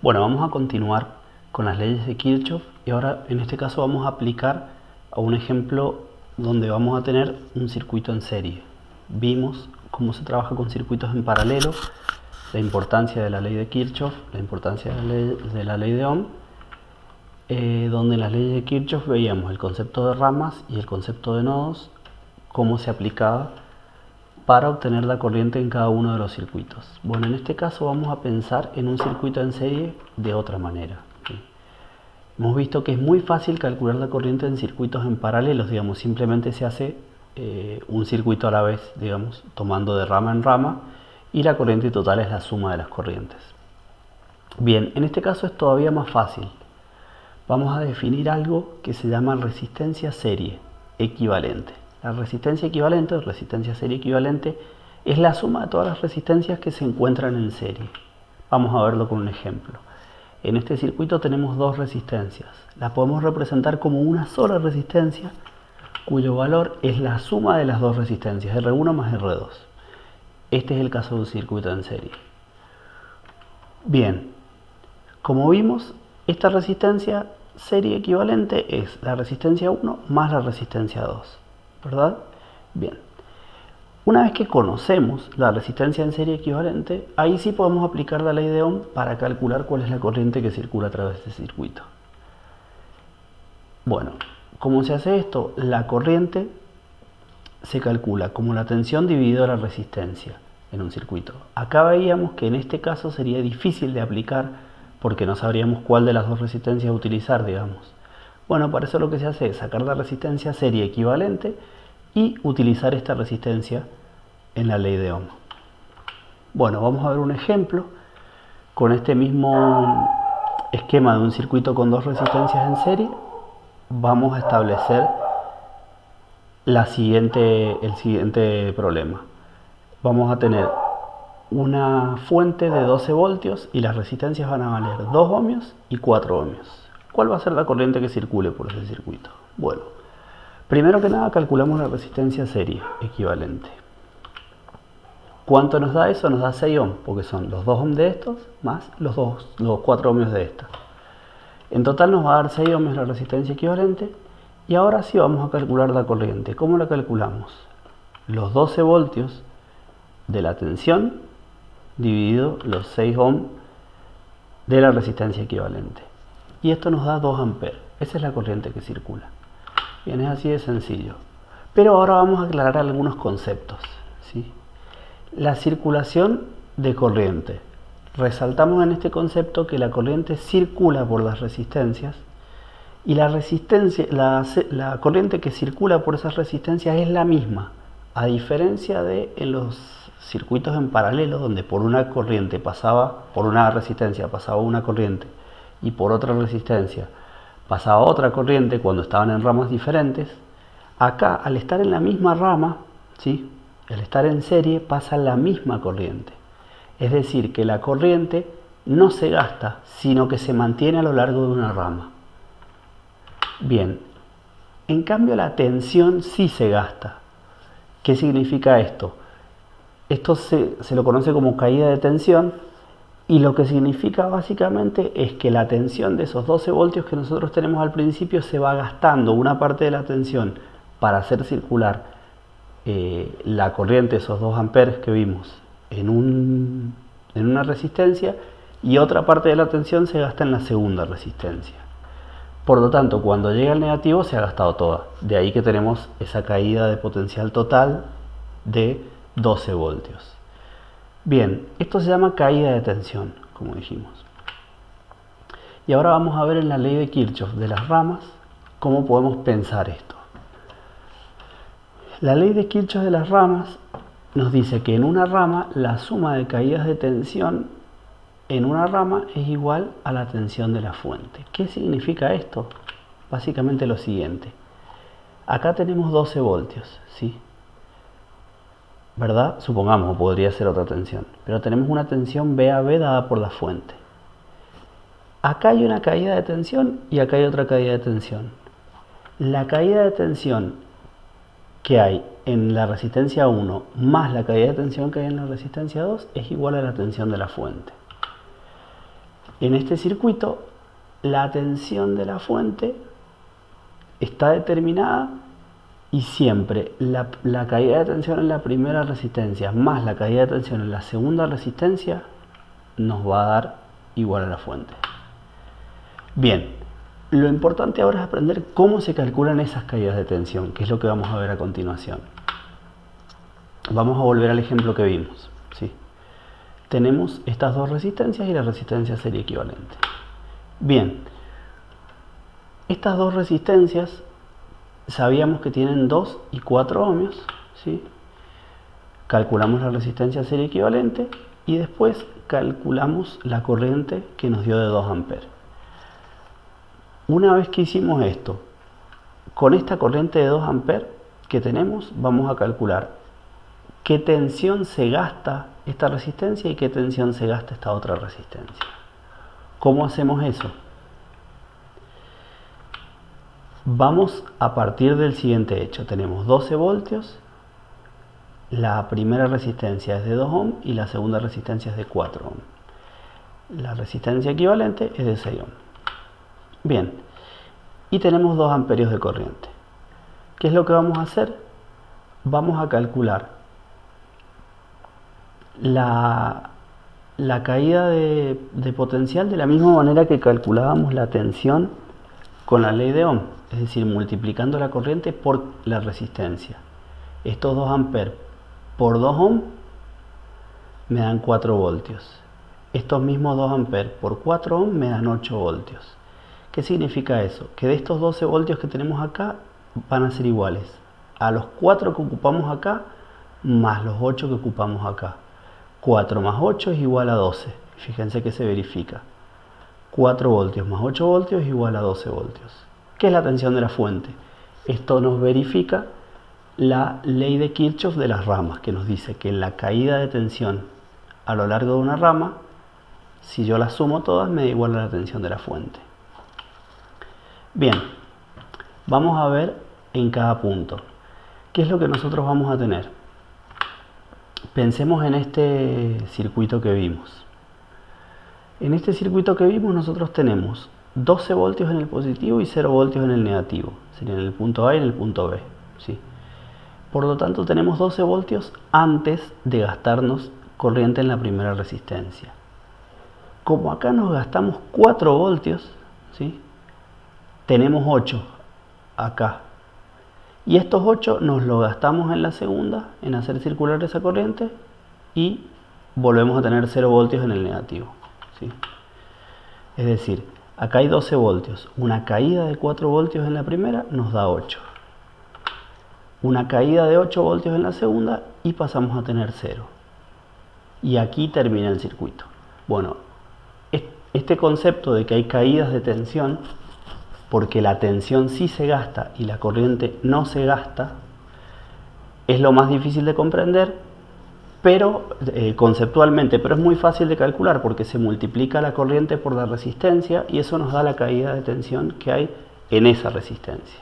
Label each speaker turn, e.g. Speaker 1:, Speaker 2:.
Speaker 1: Bueno, vamos a continuar con las leyes de Kirchhoff y ahora en este caso vamos a aplicar a un ejemplo donde vamos a tener un circuito en serie. Vimos cómo se trabaja con circuitos en paralelo, la importancia de la ley de Kirchhoff, la importancia de la ley de Ohm, donde en las leyes de Kirchhoff veíamos el concepto de ramas y el concepto de nodos, cómo se aplicaba para obtener la corriente en cada uno de los circuitos. Bueno, en este caso vamos a pensar en un circuito en serie de otra manera. ¿Sí? Hemos visto que es muy fácil calcular la corriente en circuitos en paralelos, digamos, simplemente se hace un circuito a la vez, digamos, tomando de rama en rama, y la corriente total es la suma de las corrientes. Bien, en este caso es todavía más fácil. Vamos a definir algo que se llama resistencia serie equivalente. La resistencia equivalente o resistencia serie equivalente es la suma de todas las resistencias que se encuentran en serie. Vamos a verlo con un ejemplo. En este circuito tenemos dos resistencias. Las podemos representar como una sola resistencia cuyo valor es la suma de las dos resistencias, R1 más R2. Este es el caso de un circuito en serie. Bien, como vimos, esta resistencia serie equivalente es la resistencia 1 más la resistencia 2. ¿Verdad? Bien. Una vez que conocemos la resistencia en serie equivalente, ahí sí podemos aplicar la ley de Ohm para calcular cuál es la corriente que circula a través de este circuito. Bueno, ¿cómo se hace esto? La corriente se calcula como la tensión dividido la resistencia en un circuito. Acá veíamos que en este caso sería difícil de aplicar porque no sabríamos cuál de las dos resistencias utilizar, digamos. Bueno, para eso lo que se hace es sacar la resistencia serie equivalente y utilizar esta resistencia en la ley de Ohm. Bueno, vamos a ver un ejemplo con este mismo esquema de un circuito con dos resistencias en serie. Vamos a establecer el siguiente problema. Vamos a tener una fuente de 12 voltios y las resistencias van a valer 2 ohmios y 4 ohmios. ¿Cuál va a ser la corriente que circule por ese circuito? Bueno, primero que nada calculamos la resistencia serie equivalente. ¿Cuánto nos da eso? Nos da 6 ohms, porque son los 2 ohms de estos más los 4 ohmios de esta. En total nos va a dar 6 ohms la resistencia equivalente. Y ahora sí vamos a calcular la corriente. ¿Cómo la calculamos? Los 12 voltios de la tensión dividido los 6 ohms de la resistencia equivalente. Y esto nos da 2 amperes. Esa es la corriente que circula. Bien, es así de sencillo. Pero ahora vamos a aclarar algunos conceptos, ¿sí? La circulación de corriente. Resaltamos en este concepto que la corriente circula por las resistencias y la corriente que circula por esas resistencias es la misma, a diferencia de en los circuitos en paralelo donde por una resistencia pasaba una corriente y por otra resistencia pasaba otra corriente cuando estaban en ramas diferentes. Acá, al estar en la misma rama, ¿sí? Al estar en serie, pasa la misma corriente. Es decir, que la corriente no se gasta, sino que se mantiene a lo largo de una rama. Bien, en cambio la tensión sí se gasta. ¿Qué significa esto? Esto se lo conoce como caída de tensión y lo que significa básicamente es que la tensión de esos 12 voltios que nosotros tenemos al principio se va gastando una parte de la tensión para hacer circular la corriente, esos 2 amperes que vimos en una resistencia, y otra parte de la tensión se gasta en la segunda resistencia. Por lo tanto, cuando llega el negativo se ha gastado toda. De ahí que tenemos esa caída de potencial total de 12 voltios. Bien, esto se llama caída de tensión, como dijimos. Y ahora vamos a ver en la ley de Kirchhoff de las ramas cómo podemos pensar esto. La ley de Kirchhoff de las ramas nos dice que en una rama la suma de caídas de tensión en una rama es igual a la tensión de la fuente. ¿Qué significa esto? Básicamente lo siguiente. Acá tenemos 12 voltios, ¿sí? ¿Verdad? Supongamos, podría ser otra tensión. Pero tenemos una tensión VAB dada por la fuente. Acá hay una caída de tensión y acá hay otra caída de tensión. La caída de tensión que hay en la resistencia 1 más la caída de tensión que hay en la resistencia 2 es igual a la tensión de la fuente. En este circuito, la tensión de la fuente está determinada y siempre la caída de tensión en la primera resistencia más la caída de tensión en la segunda resistencia nos va a dar igual a la fuente. Bien, lo importante ahora es aprender cómo se calculan esas caídas de tensión, que es lo que vamos a ver a continuación. Vamos a volver al ejemplo que vimos, ¿sí? Tenemos estas dos resistencias y la resistencia serie equivalente. Bien, estas dos resistencias sabíamos que tienen 2 y 4 ohmios, ¿sí? Calculamos la resistencia serie equivalente y después calculamos la corriente que nos dio de 2 amperes. Una vez que hicimos esto, con esta corriente de 2 amperes que tenemos, vamos a calcular qué tensión se gasta esta resistencia y qué tensión se gasta esta otra resistencia. ¿Cómo hacemos eso? Vamos a partir del siguiente hecho. Tenemos 12 voltios, la primera resistencia es de 2 ohm y la segunda resistencia es de 4 ohm. La resistencia equivalente es de 6 ohm. Bien, y tenemos 2 amperios de corriente. ¿Qué es lo que vamos a hacer? Vamos a calcular la caída de potencial de la misma manera que calculábamos la tensión con la ley de Ohm, es decir, multiplicando la corriente por la resistencia. Estos 2 amperes por 2 ohm me dan 4 voltios. Estos mismos 2 amperes por 4 ohm me dan 8 voltios. ¿Qué significa eso? Que de estos 12 voltios que tenemos acá van a ser iguales a los 4 que ocupamos acá más los 8 que ocupamos acá. 4 más 8 es igual a 12. Fíjense que se verifica. 4 voltios más 8 voltios es igual a 12 voltios. ¿Qué es la tensión de la fuente? Esto nos verifica la ley de Kirchhoff de las ramas, que nos dice que la caída de tensión a lo largo de una rama, si yo las sumo todas, me da igual a la tensión de la fuente. Bien, vamos a ver en cada punto. ¿Qué es lo que nosotros vamos a tener? Pensemos en este circuito que vimos. En este circuito que vimos nosotros tenemos 12 voltios en el positivo y 0 voltios en el negativo. Sería en el punto A y en el punto B, ¿sí? Por lo tanto tenemos 12 voltios antes de gastarnos corriente en la primera resistencia. Como acá nos gastamos 4 voltios, ¿sí? Tenemos 8 acá. Y estos 8 nos los gastamos en la segunda, en hacer circular esa corriente, y volvemos a tener 0 voltios en el negativo, ¿sí? Es decir, acá hay 12 voltios. Una caída de 4 voltios en la primera nos da 8. Una caída de 8 voltios en la segunda y pasamos a tener 0. Y aquí termina el circuito. Bueno, este concepto de que hay caídas de tensión, porque la tensión sí se gasta y la corriente no se gasta, es lo más difícil de comprender, pero conceptualmente, pero es muy fácil de calcular porque se multiplica la corriente por la resistencia y eso nos da la caída de tensión que hay en esa resistencia.